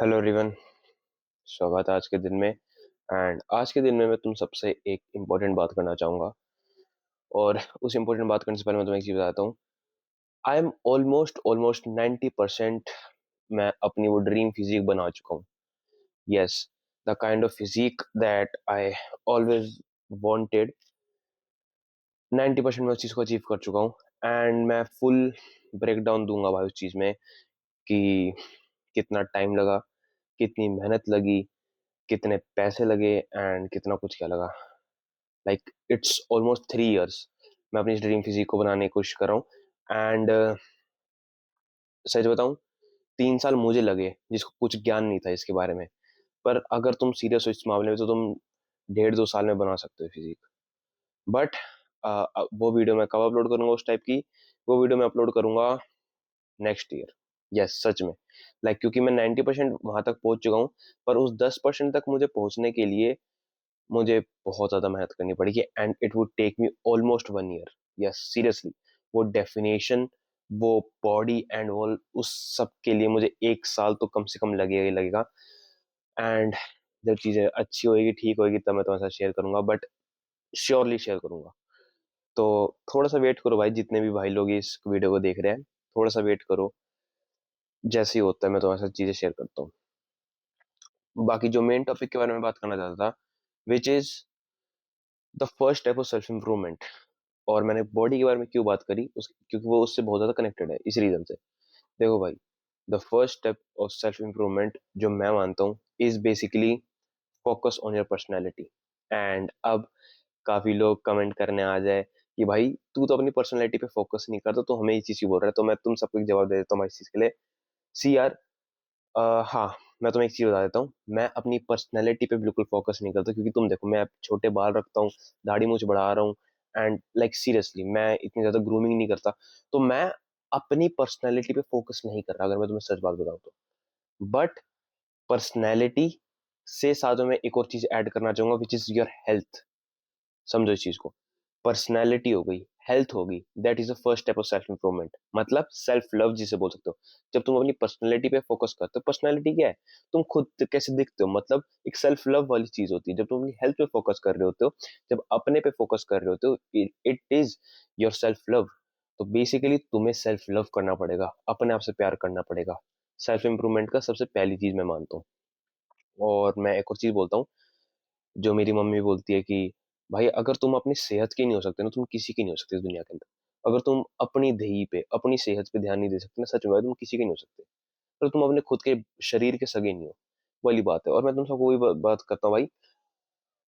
Hello everyone. स्वागत है आज के दिन में। एंड आज के दिन में मैं तुम सबसे एक इम्पोर्टेंट बात करना चाहूँगा। और उस इम्पोर्टेंट बात करने से पहले मैं तुम्हें एक चीज़ बताता हूँ। आई एम ऑलमोस्ट ऑलमोस्ट 90% मैं अपनी वो ड्रीम फिजिक बना चुका हूँ। Yes, the kind of physique that I always wanted. 90% मैं उस चीज़ को अचीव कर चुका हूँ। एंड मैं फुल ब्रेक डाउन दूंगा भाई उस चीज़ में कि कितना टाइम लगा, कितनी मेहनत लगी, कितने पैसे लगे एंड कितना कुछ क्या लगा। लाइक इट्स ऑलमोस्ट 3 इयर्स मैं अपनी ड्रीम फिजिक को बनाने की कोशिश कर रहा हूँ। एंड सच बताऊं, 3 साल मुझे लगे जिसको कुछ ज्ञान नहीं था इसके बारे में। पर अगर तुम सीरियस हो इस मामले में तो तुम 1.5-2 साल में बना सकते हो फिजिक। बट वो वीडियो मैं कब अपलोड करूंगा उस टाइप की? वो वीडियो मैं अपलोड करूंगा नेक्स्ट ईयर। यस, सच में। क्योंकि मैं 90% वहां तक पहुंच चुका हूँ। पर उस 10% तक मुझे पहुंचने के लिए मुझे बहुत ज्यादा मेहनत करनी पड़ेगी and it would take me almost 1 year. Yes, seriously. वो डेफिनेशन, वो बॉडी एंड वो उस सब के लिए मुझे 1 साल तो कम से कम लगेगा ही लगेगा। एंड जब चीजें अच्छी होगी, ठीक होगी, तब मैं तुम्हारे साथ शेयर करूंगा। बट श्योरली शेयर करूंगा। तो थोड़ा सा वेट करो भाई, जितने भी भाई लोग इस वीडियो को देख रहे हैं, थोड़ा सा वेट करो। जैसे ही होता है मैं तुम्हारे साथ चीजें शेयर करता हूँ। बाकी जो मेन टॉपिक के बारे में बात करना चाहता था, which is the first step of self improvement. और मैंने बॉडी के बारे में क्यों बात करी क्योंकि वो उससे बहुत ज्यादा कनेक्टेड है, इस रीजन से। देखो भाई, the first step of self improvement जो मैं मानता हूँ is basically focus on your personality. And अब काफी लोग कमेंट करने आ जाए कि भाई तू तो अपनी पर्सनैलिटी पे फोकस नहीं करता, तो हमें ये चीज ही बोल रहा है। तो मैं तुम सबको एक जवाब दे देता हूँ इस चीज के लिए। सी यार, हाँ, मैं तुम्हें एक चीज बता देता हूँ। मैं अपनी पर्सनैलिटी पे बिल्कुल फोकस नहीं करता, क्योंकि तुम देखो, मैं अब छोटे बाल रखता हूँ, दाढ़ी मूंछ बढ़ा रहा हूँ। एंड सीरियसली मैं इतनी ज्यादा ग्रूमिंग नहीं करता। तो मैं अपनी पर्सनैलिटी पे फोकस नहीं कर रहा, अगर मैं तुम्हें सच बात बताऊं तो। बट पर्सनैलिटी से साथ में एक और चीज ऐड करना चाहूंगा, विच इज योर हेल्थ। समझो इस चीज को। पर्सनैलिटी हो गई, हेल्थ होगी, that is the first step of self improvement. मतलब सेल्फ लव जिसे बोल सकते हो। जब तुम अपनी पर्सनैलिटी पे फोकस करते हो, पर्सनैलिटी क्या है? तुम खुद कैसे दिखते हो, मतलब एक सेल्फ लव वाली चीज होती है। जब तुम अपनी हेल्थ पे फोकस कर रहे होते हो, जब अपने पे फोकस कर रहे होते हो, it is your self love. तो बेसिकली तुम्हें सेल्फ लव करना पड़ेगा, अपने आप से प्यार करना पड़ेगा। सेल्फ इंप्रूवमेंट का सबसे पहली चीज मैं मानता हूँ। और मैं एक और चीज बोलता हूँ, जो मेरी मम्मी बोलती है कि भाई अगर तुम अपनी सेहत की नहीं हो सकते ना, तुम किसी की नहीं हो सकते इस दुनिया के अंदर। अगर तुम अपनी देही पे, अपनी सेहत पे ध्यान नहीं दे सकते ना, सच में भाई तुम किसी के नहीं हो सकते। तो तुम अपने खुद के शरीर के सगे नहीं हो। वाली बात है। और मैं तुम सबको वही बात करता हूँ भाई।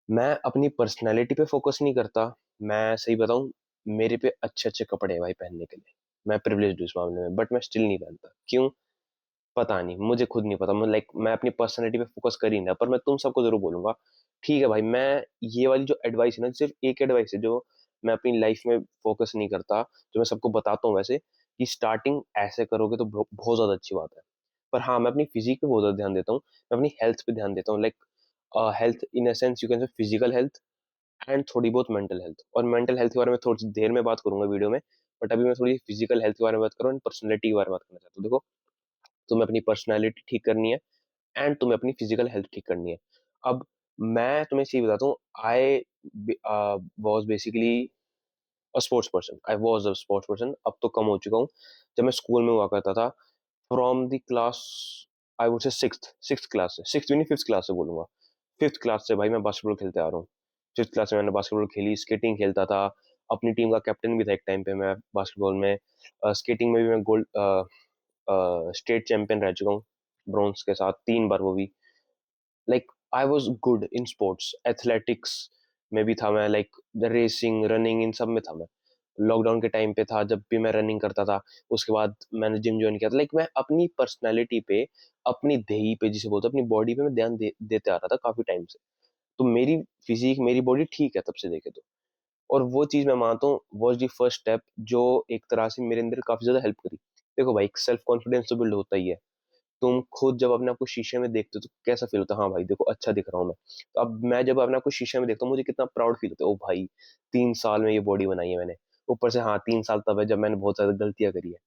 मैं अपनी पर्सनैलिटी पे फोकस नहीं करता। मैं सही बताऊं, मेरे पे अच्छे अच्छे कपड़े हैं भाई पहनने के लिए। मैं प्रिविलेज्ड हूँ इस मामले में, बट मैं स्टिल नहीं पहनता। क्यों? पता नहीं, मुझे खुद नहीं पता। मैं अपनी पर्सनैलिटी पे फोकस कर ही नहीं रहा। पर मैं तुम सबको जरूर बोलूंगा, ठीक है भाई, मैं ये वाली जो एडवाइस है ना, सिर्फ एक एडवाइस है जो मैं अपनी लाइफ में फोकस नहीं करता, जो मैं सबको बताता हूँ वैसे, कि स्टार्टिंग ऐसे करोगे तो बहुत ज्यादा अच्छी बात है। पर हाँ, मैं अपनी फिजिक पे बहुत ज्यादा ध्यान देता हूँ। मैं अपनी हेल्थ पे ध्यान देता हूँ। Health in a sense, you can से फिजिकल हेल्थ एंड थोड़ी बहुत मेंटल हेल्थ। और मेंटल हेल्थ के बारे में थोड़ी देर में बात करूंगा वीडियो में। बट अभी मैं थोड़ी फिजिकल हेल्थ के बारे में बात करूँ, पर्सनैलिटी के बारे में बात करना चाहता हूँ। देखो, तुम्हें अपनी पर्सनैलिटी ठीक करनी है एंड तुम्हें अपनी फिजिकल हेल्थ ठीक करनी है। अब मैं तुम्हें सही बताता हूँ, I was basically a sports person. I was a sports person. अब तो कम हो चुका हूँ। जब मैं स्कूल में हुआ करता था, from the class, I would से सिक्स क्लास से, सिक्स भी नहीं, फिफ्थ क्लास से बोलूंगा। फिफ्थ क्लास से भाई मैं बास्केटबॉल खेलते आ रहा हूँ। फिफ्थ क्लास में मैंने बास्केटबॉल खेली, स्केटिंग खेलता था। अपनी टीम का कैप्टन भी था एक टाइम पे मैं बास्केटबॉल में। स्केटिंग में भी मैं गोल्ड स्टेट चैंपियन रह चुका हूँ, ब्रॉन्ज के साथ 3 बार वो भी। I was good in sports, athletics में भी था मैं। रेसिंग, रनिंग, इन सब में था मैं। लॉकडाउन के टाइम पे था, जब भी मैं रनिंग करता था। उसके बाद मैंने जिम ज्वाइन किया था। मैं अपनी पर्सनैलिटी पे, अपनी देही पे जिसे बोलते हैं, अपनी बॉडी पे मैं ध्यान देते आ रहा था काफी टाइम से। तो मेरी फिजिक, मेरी बॉडी ठीक है तब से देखे तो। और वो चीज मैं मानता हूँ वॉज दी फर्स्ट स्टेप, जो एक तरह से मेरे अंदर काफी ज्यादा हेल्प करी। देखो भाई, सेल्फ कॉन्फिडेंस तो बिल्ड होता ही है। तुम खुद जब अपने आप को शीशे में देखते हो तो कैसा फील होता है? हाँ भाई देखो, अच्छा दिख रहा हूँ मैं। तो अब मैं जब अपने आप को शीशे में देखता हूँ, मुझे कितना प्राउड फील होता है। ओ भाई, 3 साल में ये बॉडी बनाई है मैंने। ऊपर से हाँ, 3 साल तब है जब मैंने बहुत ज्यादा गलतियां करी है।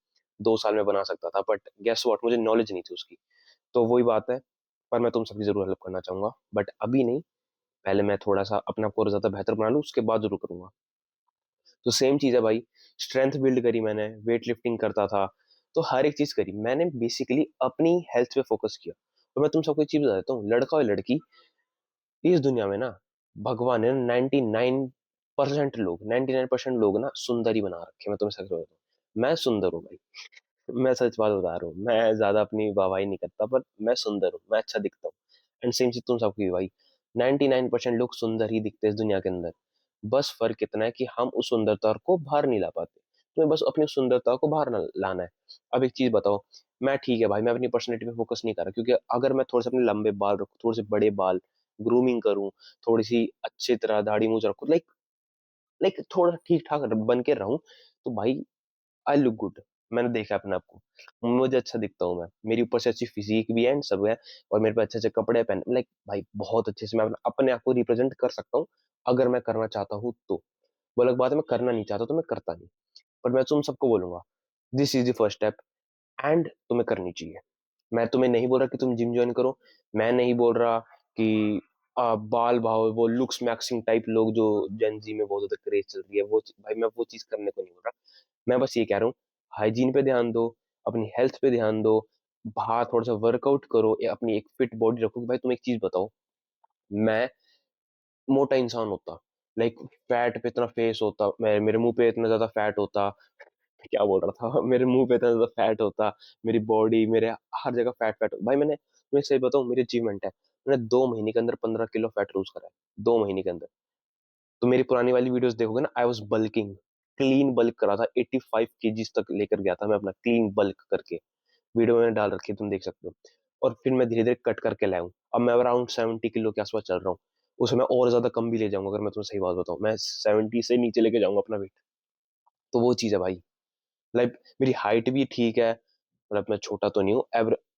2 साल में बना सकता था, बट गेस व्हाट, मुझे नॉलेज नहीं थी उसकी। तो वही बात है। पर मैं तुम सबकी ज़रूर हेल्प करना चाहूँगा, बट अभी नहीं, पहले मैं थोड़ा-सा अपने आप को और ज़्यादा बेहतर बना लूँ, उसके बाद ज़रूर करूँगा। तो सेम चीज़ है भाई, स्ट्रेंथ बिल्ड करी मैंने, वेट लिफ्टिंग करता था, तो हर एक चीज़ करी। मैंने बेसिकली अपनी हेल्थ पे फ़ोकस किया। तो मैं तुम सबको एक चीज़ बता देता हूँ, लड़का और लड़की, इस दुनिया में ना भगवान ने 99% लोग ना सुंदर ही बना रखे हैं, मैं तुम्हें सच बताता हूँ। मैं सुंदर हूँ भाई, मैं सच बात बता रहा हूँ। मैं ज़्यादा अपनी वाहवाही नहीं करता, पर मैं सुंदर हूँ, मैं अच्छा दिखता हूँ। एंड सेम चीज़ तुम सबकी भी भाई, 99% लोग सुंदर ही दिखते हैं इस दुनिया के अंदर। बस फ़र्क इतना है कि हम उस सुंदरता को बाहर नहीं ला पाते। तुम्हें बस अपनी सुंदरता को बाहर ना लाना है। अब एक चीज़ बताओ, मैं ठीक है भाई, मैं अपनी पर्सनैलिटी पे फ़ोकस नहीं कर रहा, क्योंकि अगर मैं थोड़े से अपने लंबे बाल रखूँ, थोड़े से बड़े बाल, ग्रूमिंग करूँ, थोड़ी-सी अच्छी तरह दाढ़ी-मूँछ रखूँ, लाइक लाइक थोड़ा ठीक-ठाक बन के रहूँ, तो भाई आई लुक गुड। मैंने देखा है अपने आप को, मुझे अच्छा दिखता हूँ मैं। मेरी ऊपर से अच्छी फिज़ीक भी है एंड सब है, और मेरे पे अच्छे-अच्छे कपड़े पहन, लाइक भाई बहुत अच्छे से मैं अपने आप को रिप्रेज़ेंट कर सकता हूँ, अगर मैं करना चाहता हूँ तो। वो अलग बात है, मैं करना नहीं चाहता तो मैं करता नहीं। पर मैं तुम सबको बोलूँगा, this is the first step, and तुम्हें करनी चाहिए। मैं तुम्हें नहीं बोल रहा कि तुम जिम जॉइन करो, मैं नहीं बोल रहा कि बाल भाव, वो लुक्स मैक्सिंग टाइप लोग जो जेन ज़ी में बहुत ज़्यादा क्रेज़ चल रही है, वो भाई मैं वो चीज़ करने को नहीं बोल रहा। मैं बस ये कह रहा हूँ, हाइजीन पे ध्यान दो, अपनी हेल्थ पे ध्यान दो, बाहर थोड़ा-सा वर्कआउट करो, या अपनी एक फिट बॉडी रखो। भाई तुम एक चीज़ बताओ, मैं मोटा इंसान होता, लाइक फैट पे इतना फेस होता, मैं मेरे मुँह पे इतना ज़्यादा फैट होता, क्या बोल रहा था? मेरे मुँह पे इतना ज़्यादा फैट होता, मेरी बॉडी, मेरे हर जगह फैट-फैट। भाई मैंने तुम्हें सही बताऊँ, मेरी अचीवमेंट है, मैंने 2 महीने के अंदर 15 किलो फैट लूज़ करा है, 2 महीने के अंदर। तो मेरी पुरानी वाली वीडियोज़ देखोगे ना, I was bulking, clean bulk करा था, 85 केजीज़ तक लेकर गया था मैं अपना क्लीन बल्क करके। वीडियो मैंने डाल रखी है, तुम देख सकते हो। और फिर मैं धीरे-धीरे कट करके लाया हूँ। अब मैं अराउंड 70 किलो के आस-पास चल रहा हूँ। उसे मैं और ज़्यादा कम भी ले जाऊँगा, अगर मैं तुम्हें सही बात बताऊँ। मैं 70 से नीचे लेके जाऊँगा अपना वेट। तो वो चीज़ है भाई। लाइक मेरी हाइट भी ठीक है, मतलब मैं छोटा तो नहीं हूँ,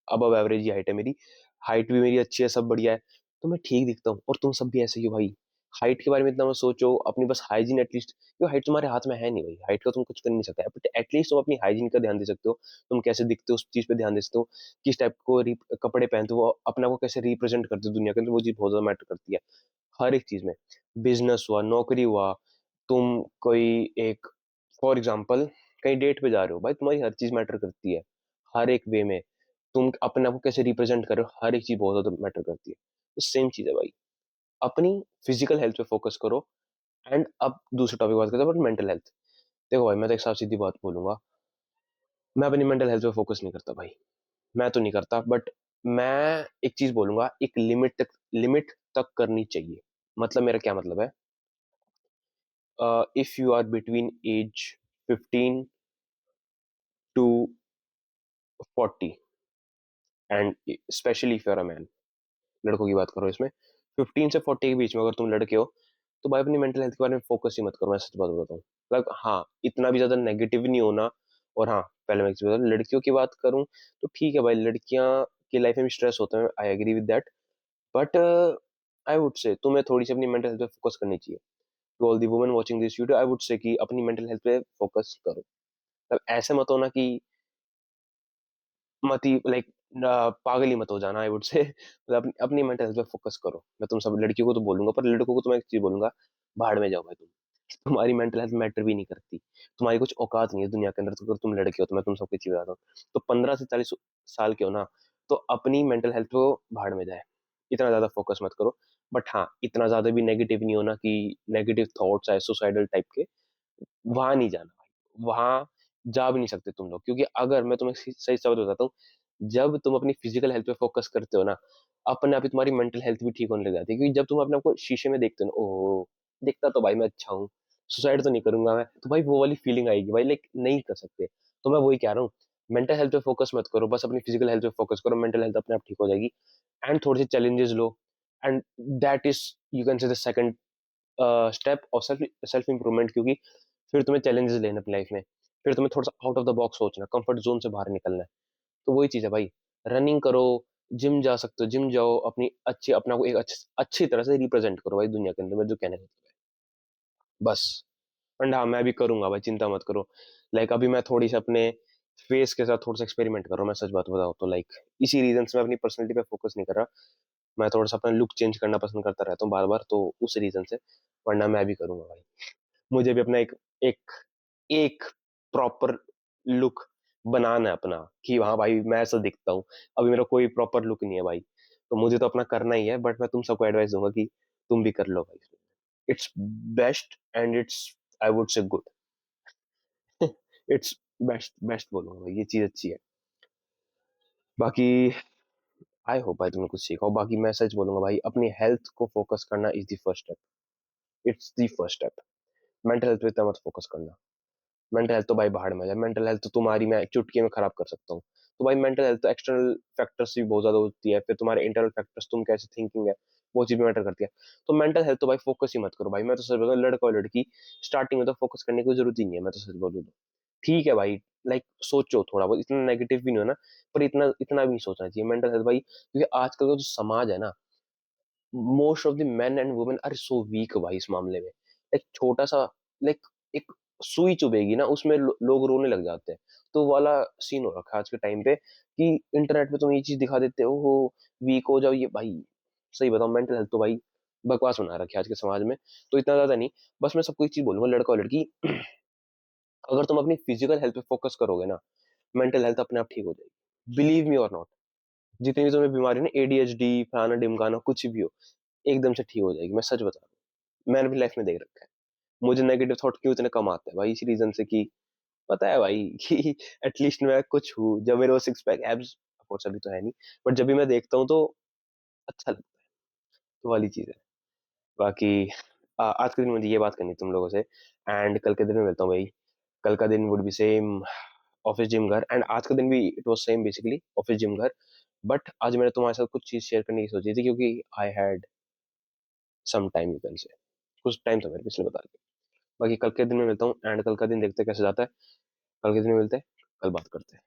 अबव एवरेज ही हाइट है मेरी। हाइट भी मेरी अच्छी है, सब बढ़िया है, तो मैं ठीक दिखता हूँ, और तुम सब भी ऐसे ही हो भाई। हाइट के बारे में इतना मत सोचो, अपनी बस हाइजीन एटलीस्ट, क्योंकि हाइट तुम्हारे हाथ में है नहीं भाई, हाइट का तुम कुछ कर नहीं सकते, बट एटलीस्ट तुम अपनी हाइजीन का ध्यान दे सकते हो। तुम कैसे दिखते हो उस चीज़ पे ध्यान दे सकते हो, किस टाइप को कपड़े पहनते हो, वो अपने आप को कैसे रिप्रेजेंट करते हो दुनिया के अंदर, वो चीज़ बहुत ज़्यादा मैटर करती है। हर एक चीज़ में, बिज़नेस हुआ, नौकरी हुआ, तुम कोई एक, फॉर एग्ज़ाम्पल कहीं डेट पे जा रहे हो, भाई तुम्हारी हर चीज़ मैटर करती है, हर एक वे में। तुम अपने आप को कैसे रिप्रेज़ेंट कर रहे हो, हर एक चीज़ बहुत ज़्यादा मैटर करती है। तो सेम चीज़ है भाई, अपनी फिज़िकल हेल्थ पे फ़ोकस करो। एंड अब दूसरे टॉपिक बात करते हैं, बट मेंटल हेल्थ। देखो भाई, मैं तो एक साफ सीधी बात बोलूँगा, मैं अपनी मेंटल हेल्थ पे फ़ोकस नहीं करता भाई, मैं तो नहीं करता, बट मैं एक चीज़ बोलूँगा, एक लिमिट तक करनी चाहिए। मतलब मेरा क्या मतलब है, if you are between age 15 to 40, and specially if you are a man, लड़कों की बात करो इसमें, 15 से 40 के बीच में अगर तुम लड़के हो, तो भाई अपनी मेंटल हेल्थ के बारे में फोकस ही मत करो, मैं सच बात बताता हूँ। मतलब हाँ, इतना भी ज्यादा नेगेटिव नहीं होना। और हाँ, पहले मैं एक चीज़ बता दूं, लड़कियों की बात करूँ तो ठीक है भाई, लड़कियां की लाइफ में भी स्ट्रेस होता है, I agree with that, but I would say तुम्हें थोड़ी सी अपनी मेंटल हेल्थ पे फोकस करनी चाहिए। To all the women watching this video, I would say कि अपनी मेंटल हेल्थ पे फोकस करो। मतलब ऐसे मत होना कि मत ही लाइक पागल ही मत हो जाना, आई वुड से। मतलब अपनी मेंटल हेल्थ पे फोकस करो। मैं तुम सब लड़कियों को तो बोलूंगा, पर लड़कों को तो मैं एक चीज बोलूंगा, भाड़ में जाओ भाई तुम। तुम्हारी मेंटल हेल्थ मैटर भी नहीं करती, तुम्हारी कुछ औकात नहीं है दुनिया के अंदर, तो अगर तुम लड़के हो तो मैं तुम सबको चीज बताता हूँ, तो 15 से 40 साल के हो ना, तो अपनी मेंटल हेल्थ को भाड़ में जाए, इतना ज्यादा फोकस मत करो। बट हाँ, इतना ज्यादा भी नेगेटिव नहीं होना कि नेगेटिव थॉट्स आए सुसाइडल टाइप के, वहां नहीं जाना भाई, वहां जा भी नहीं सकते तुम लोग, क्योंकि अगर मैं तुम्हें सही शब्द बताता हूँ, जब तुम अपनी फिजिकल हेल्थ पे फोकस करते हो ना, अपने आप ही तुम्हारी मेंटल हेल्थ भी ठीक होने लग जाती है, क्योंकि जब तुम अपने आप को शीशे में देखते हो ना, ओह दिखता तो भाई मैं अच्छा हूँ, सुसाइड तो नहीं करूंगा मैं, तो भाई वो वाली फीलिंग आएगी भाई, लाइक नहीं कर सकते। तो मैं वही कह रहा हूँ, मेंटल हेल्थ पे फोकस मत करो, बस अपनी फिजिकल हेल्थ पे फोकस करो, मेंटल हेल्थ अपने आप ठीक हो जाएगी। एंड थोड़े से challenges low, and that is, you can से the second step of self self improvement, क्योंकि फिर तुम्हें चैलेंजेस लेना अपनी लाइफ में, फिर तुम्हें थोड़ा सा आउट ऑफ द बॉक्स सोचना, कंफर्ट जोन से बाहर निकलना है। तो वही चीज है भाई, रनिंग करो, जिम जा सकते हो, जिम जाओ, अपनी अच्छी अपना को एक अच्छी तरह से रिप्रेजेंट करो भाई दुनिया के अंदर, मैं जो कहने का मतलब है बस। एंड हाँ, मैं भी करूंगा भाई, चिंता मत करो। लाइक अभी मैं थोड़ी सी अपने फेस के साथ थोड़ा सा एक्सपेरिमेंट कर रहा हूँ, मैं सच बात बताऊँ तो। लाइक इसी रीजन से मैं अपनी पर्सनैलिटी पे फोकस नहीं कर रहा। मैं थोड़ा सा अपना लुक चेंज करना पसंद करता रहता हूँ बार बार, तो उस रीजन से। वरना मैं भी करूंगा भाई। मुझे भी अपना एक एक एक प्रॉपर लुक बनाना है अपना, कि हाँ भाई मैं ऐसा दिखता हूँ। अभी मेरा कोई प्रॉपर लुक नहीं है भाई, तो मुझे तो अपना करना ही है। बट मैं तुम सबको एडवाइस दूंगा कि तुम भी कर लो भाई। It's best and it's, I would से गुड। इट्स बेस्ट, बेस्ट बोलूंगा भाई, ये चीज अच्छी है। बाकी आई होप भाई तुमने कुछ सीखा हो। बाकी मैं सच बोलूंगा भाई, अपनी हेल्थ को फोकस करना is the first step. It's the first step. Mental health पे इतना मत फोकस करना। मेंटल हेल्थ तो भाई भाड़ में जाए। मेंटल हेल्थ तो तुम्हारी मैं एक चुटकी में खराब कर सकता हूँ। तो भाई मेंटल हेल्थ तो एक्सटर्नल फैक्टर्स भी बहुत ज्यादा होती है, फिर तुम्हारे इंटरनल फैक्टर्स, तुम कैसे थिंकिंग है, वो चीज भी मैटर करती है। तो मेंटल हेल्थ तो भाई फोकस ही मत करो भाई। मैं तो सच बताऊं, लड़का और लड़की स्टार्टिंग में तो फोकस करने की जरूरत ही नहीं है, मैं तो सच बोलूँ तो। ठीक है भाई, लाइक सोचो थोड़ा बहुत, इतना नेगेटिव भी नहीं हो ना, पर इतना इतना भी नहीं सोचना चाहिए मेंटल हेल्थ भाई, क्योंकि आजकल का जो समाज है ना, most of the men and women are so weak भाई इस मामले में। एक छोटा सा, लाइक एक सुई चुभेगी ना, उसमें लोग रोने लग जाते हैं। तो वो वाला सीन हो रखा है आज के टाइम पे, कि इंटरनेट पे तुम ये चीज दिखा देते हो वीक हो जाओ, ये भाई सही बताओ, मेंटल हेल्थ तो भाई बकवास बना रखी है आज के समाज में। तो इतना ज्यादा नहीं, बस मैं सबको एक चीज बोलूंगा, लड़का और लड़की, अगर तुम अपनी फिजिकल हेल्थ पे फोकस करोगे ना, मेंटल हेल्थ अपने आप ठीक हो जाएगी, बिलीव मी और नॉट। जितनी भी तुम्हें बीमारी ना, एडीएचडी फलाना डिमकाना कुछ भी हो, एकदम से ठीक हो जाएगी, मैं सच बता रहा हूँ। मैंने भी लाइफ में देख रखा है। मुझे नेगेटिव थॉट क्यों इतने कम आते हैं भाई, इसी रीजन से कि पता है भाई कि एटलीस्ट मैं कुछ हूँ। जब मेरे वो सिक्स पैक एब्स, कोर्स अभी तो है नहीं, बट जब भी मैं देखता हूँ तो अच्छा लगता है। तो वाली चीज है। बाकी आज के दिन मुझे ये बात करनी है तुम लोगों से, एंड कल के दिन में मिलता हूँ भाई। कल का दिन would be same, office gym घर, एंड आज का दिन भी it was same basically, office gym घर। बट आज मैंने तुम्हारे साथ कुछ चीज शेयर करने की सोची थी, क्योंकि I had some time, you can say, कुछ टाइम था मेरे पिछले बता के। बाकी कल के दिन में मिलता हूँ, एंड कल का दिन देखते हैं कैसे जाता है। कल के दिन में मिलते हैं, कल बात करते हैं।